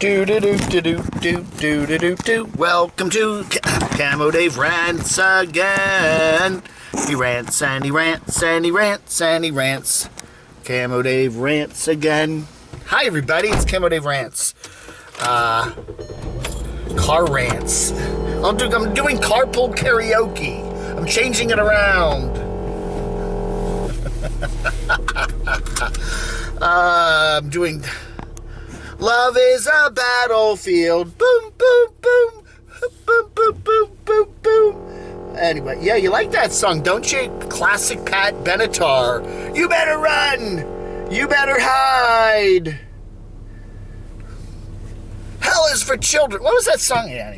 Do do do do do do do do do do. Welcome to Camo Dave Rants again. He rants and he rants and he rants and he rants. Camo Dave rants again. Hi everybody, it's Camo Dave Rants. Car rants. I'm doing carpool karaoke. I'm changing it around. I'm doing Love is a Battlefield. Boom, boom, boom. Boom, boom, boom, boom, boom. Anyway, yeah, you like that song, don't you? Classic Pat Benatar. You better run. You better hide. Hell is for children. What was that song? Yeah,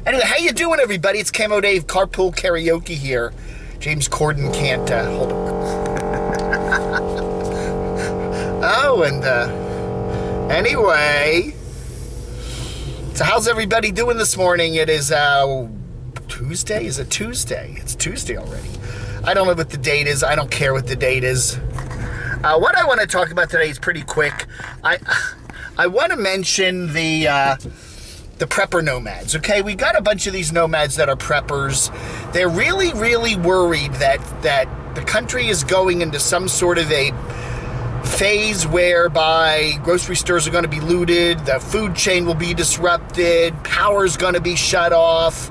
anyway, how you doing, everybody? It's Camo Dave, carpool karaoke here. James Corden can't hold on. Oh, and anyway, so how's everybody doing this morning? It is Tuesday. Is it Tuesday? It's Tuesday already. I don't know what the date is. I don't care what the date is. What I want to talk about today is pretty quick. I want to mention the prepper nomads, okay? We got a bunch of these nomads that are preppers. They're really, really worried that the country is going into some sort of a phase whereby grocery stores are going to be looted, the food chain will be disrupted, power's going to be shut off,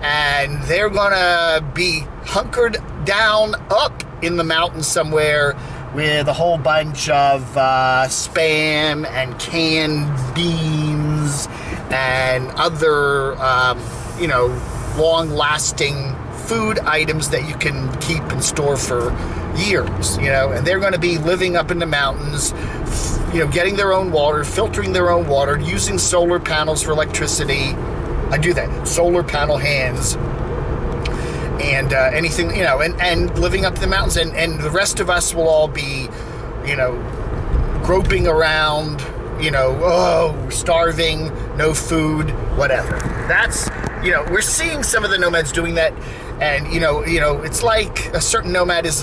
and they're going to be hunkered down up in the mountains somewhere with a whole bunch of spam and canned beans and other, long-lasting food items that you can keep and store for years, and they're going to be living up in the mountains, getting their own water, filtering their own water, using solar panels for electricity. I do that, solar panel hands. And anything, and living up the mountains, and the rest of us will all be, groping around, starving, no food, whatever. That's, we're seeing some of the nomads doing that, and it's like a certain nomad has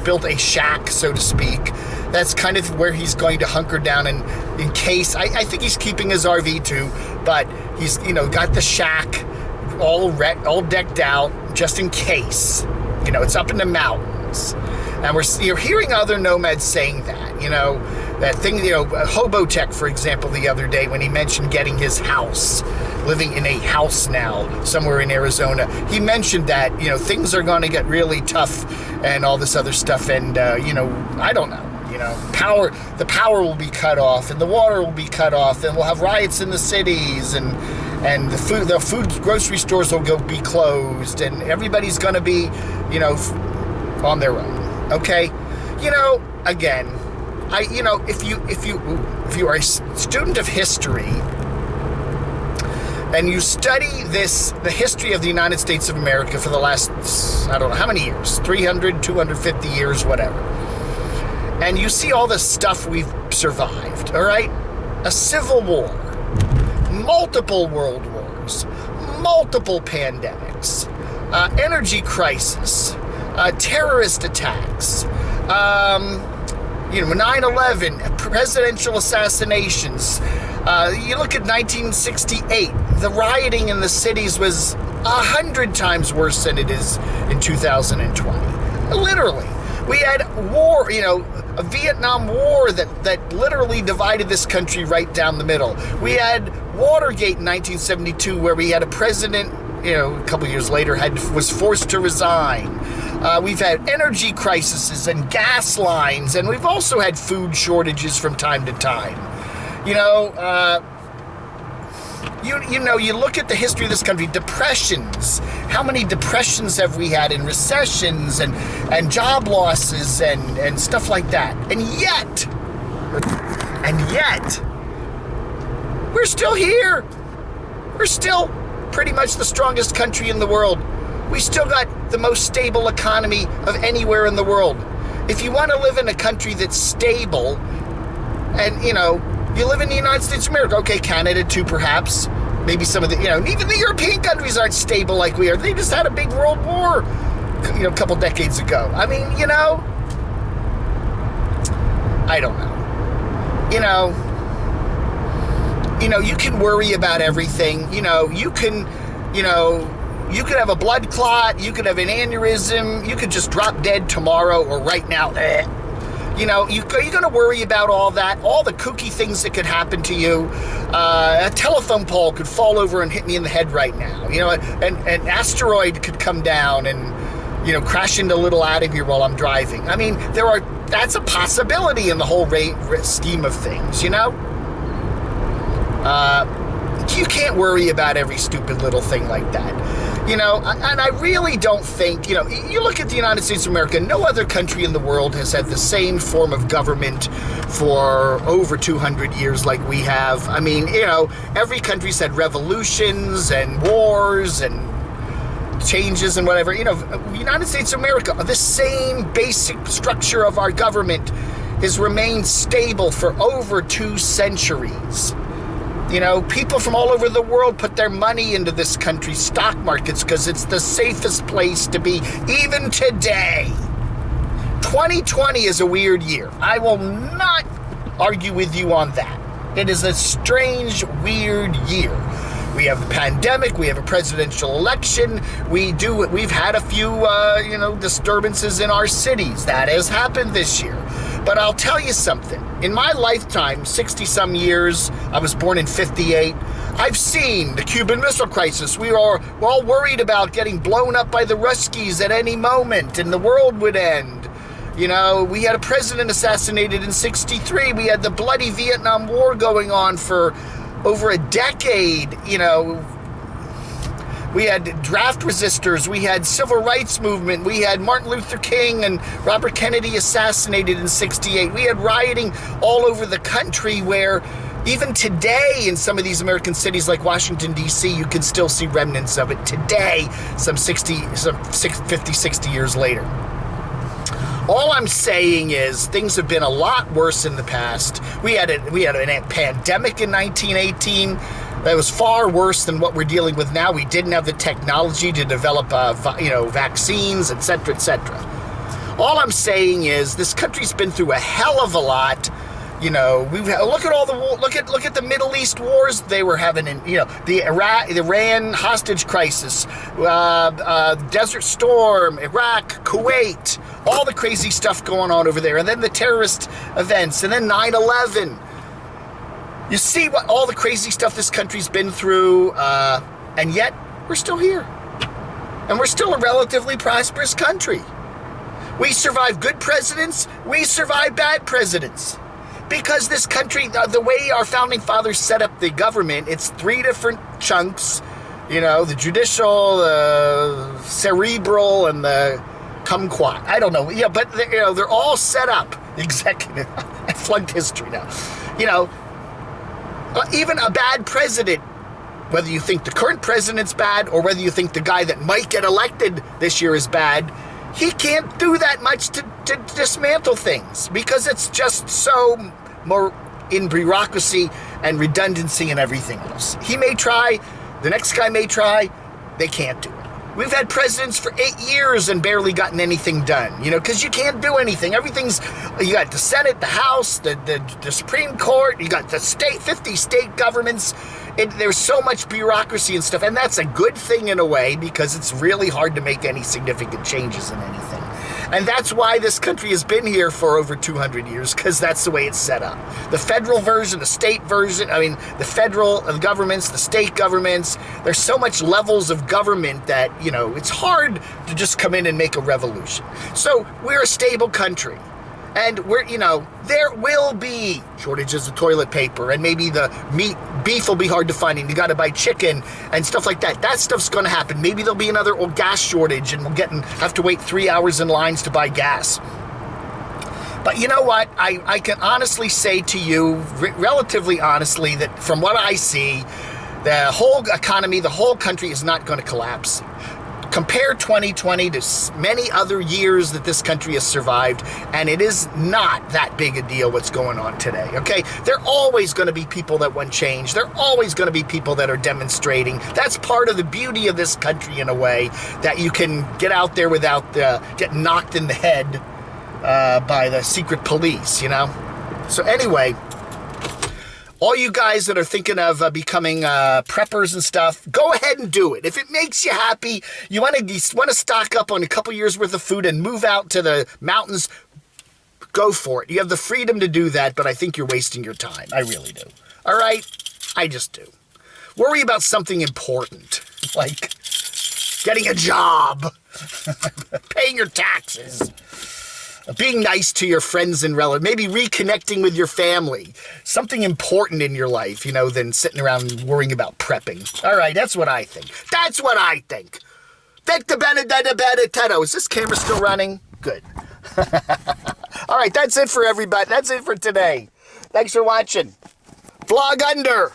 built a shack, so to speak. That's kind of where he's going to hunker down, and in case, I think he's keeping his RV too, but he's, got the shack all decked out, just in case. It's up in the mountains. And you're hearing other nomads saying that, that thing, Hobotech, for example, the other day when he mentioned getting his house, living in a house now somewhere in Arizona. He mentioned that, things are going to get really tough and all this other stuff. And, I don't know. The power will be cut off and the water will be cut off, and we'll have riots in the cities, and the food grocery stores will be closed, and everybody's going to be, on their own. Okay, again, if you are a student of history and you study the history of the United States of America for the last, I don't know how many years, 300, 250 years, whatever. And you see all the stuff we've survived, all right? A civil war, multiple world wars, multiple pandemics, energy crisis, terrorist attacks, 9/11, presidential assassinations. You look at 1968, the rioting in the cities was 100 times worse than it is in 2020. Literally. We had war, a Vietnam War that literally divided this country right down the middle. We had Watergate in 1972, where we had a president, a couple years later, was forced to resign. We've had energy crises and gas lines, and we've also had food shortages from time to time. You look at the history of this country, depressions. How many depressions have we had, and recessions and job losses and stuff like that? And yet, we're still here. We're still pretty much the strongest country in the world. We still got the most stable economy of anywhere in the world. If you want to live in a country that's stable, and, you live in the United States of America, okay, Canada too, perhaps. Maybe some of the, even the European countries aren't stable like we are. They just had a big world war, a couple decades ago. I mean, I don't know. you can worry about everything. You can have a blood clot, you could have an aneurysm, you could just drop dead tomorrow or right now. You're going to worry about all that, all the kooky things that could happen to you. A telephone pole could fall over and hit me in the head right now. An asteroid could come down and, crash into Little Adam here while I'm driving. I mean, that's a possibility in the whole scheme of things, You can't worry about every stupid little thing like that. And I really don't think, you look at the United States of America, no other country in the world has had the same form of government for over 200 years like we have. I mean, every country's had revolutions and wars and changes and whatever. The United States of America, the same basic structure of our government has remained stable for over 2 centuries. People from all over the world put their money into this country's stock markets because it's the safest place to be, even today. 2020 is a weird year. I will not argue with you on that. It is a strange, weird year. We have the pandemic. We have a presidential election. We've had a few, disturbances in our cities. That has happened this year. But I'll tell you something. In my lifetime, 60-some years, I was born in 58, I've seen the Cuban Missile Crisis. We're all worried about getting blown up by the Ruskies at any moment and the world would end. We had a president assassinated in 63. We had the bloody Vietnam War going on for over a decade. We had draft resistors, we had civil rights movement, we had Martin Luther King and Robert Kennedy assassinated in 68. We had rioting all over the country where even today in some of these American cities like Washington, D.C., you can still see remnants of it today, some 50, 60 years later. All I'm saying is things have been a lot worse in the past. We had a pandemic in 1918. That was far worse than what we're dealing with now. We didn't have the technology to develop, vaccines, et cetera, et cetera. All I'm saying is this country's been through a hell of a lot. Look at the Middle East wars they were having, the Iran hostage crisis, Desert Storm, Iraq, Kuwait, all the crazy stuff going on over there, and then the terrorist events, and then 9/11. You see what all the crazy stuff this country's been through, and yet we're still here. And we're still a relatively prosperous country. We survive good presidents, we survive bad presidents. Because this country, the way our founding fathers set up the government, it's 3 different chunks, the judicial, the cerebral, and the kumquat. I don't know, but they're all set up. Executive. I flunked history now. Even a bad president, whether you think the current president's bad or whether you think the guy that might get elected this year is bad, he can't do that much to dismantle things because it's just so more in bureaucracy and redundancy and everything else. He may try, the next guy may try, they can't do it. We've had presidents for 8 years and barely gotten anything done, because you can't do anything. You got the Senate, the House, the Supreme Court, you got the 50 state governments. There's so much bureaucracy and stuff, and that's a good thing in a way because it's really hard to make any significant changes in anything. And that's why this country has been here for over 200 years, because that's the way it's set up. The federal version, the state version, the federal governments, the state governments, there's so much levels of government that, it's hard to just come in and make a revolution. So we're a stable country. And there will be shortages of toilet paper, and maybe the beef will be hard to find, and you got to buy chicken and stuff like that. That stuff's going to happen. Maybe there'll be another gas shortage, and we'll have to wait 3 hours in lines to buy gas. But you know what? I can honestly say to you, relatively honestly, that from what I see, the whole economy, the whole country is not going to collapse. Compare 2020 to many other years that this country has survived, and it is not that big a deal what's going on today, okay? There are always going to be people that want change. There are always going to be people that are demonstrating. That's part of the beauty of this country in a way, that you can get out there without getting knocked in the head by the secret police, So anyway, all you guys that are thinking of becoming preppers and stuff, go ahead and do it. If it makes you happy, you want to stock up on a couple years worth of food and move out to the mountains, go for it. You have the freedom to do that, but I think you're wasting your time. I really do. All right? I just do. Worry about something important, like getting a job, paying your taxes, being nice to your friends and relatives, maybe reconnecting with your family. Something important in your life, you know, than sitting around worrying about prepping. All right, that's what I think. That's what I think. Is this camera still running? Good. All right, that's it for everybody. That's it for today. Thanks for watching. Vlog under.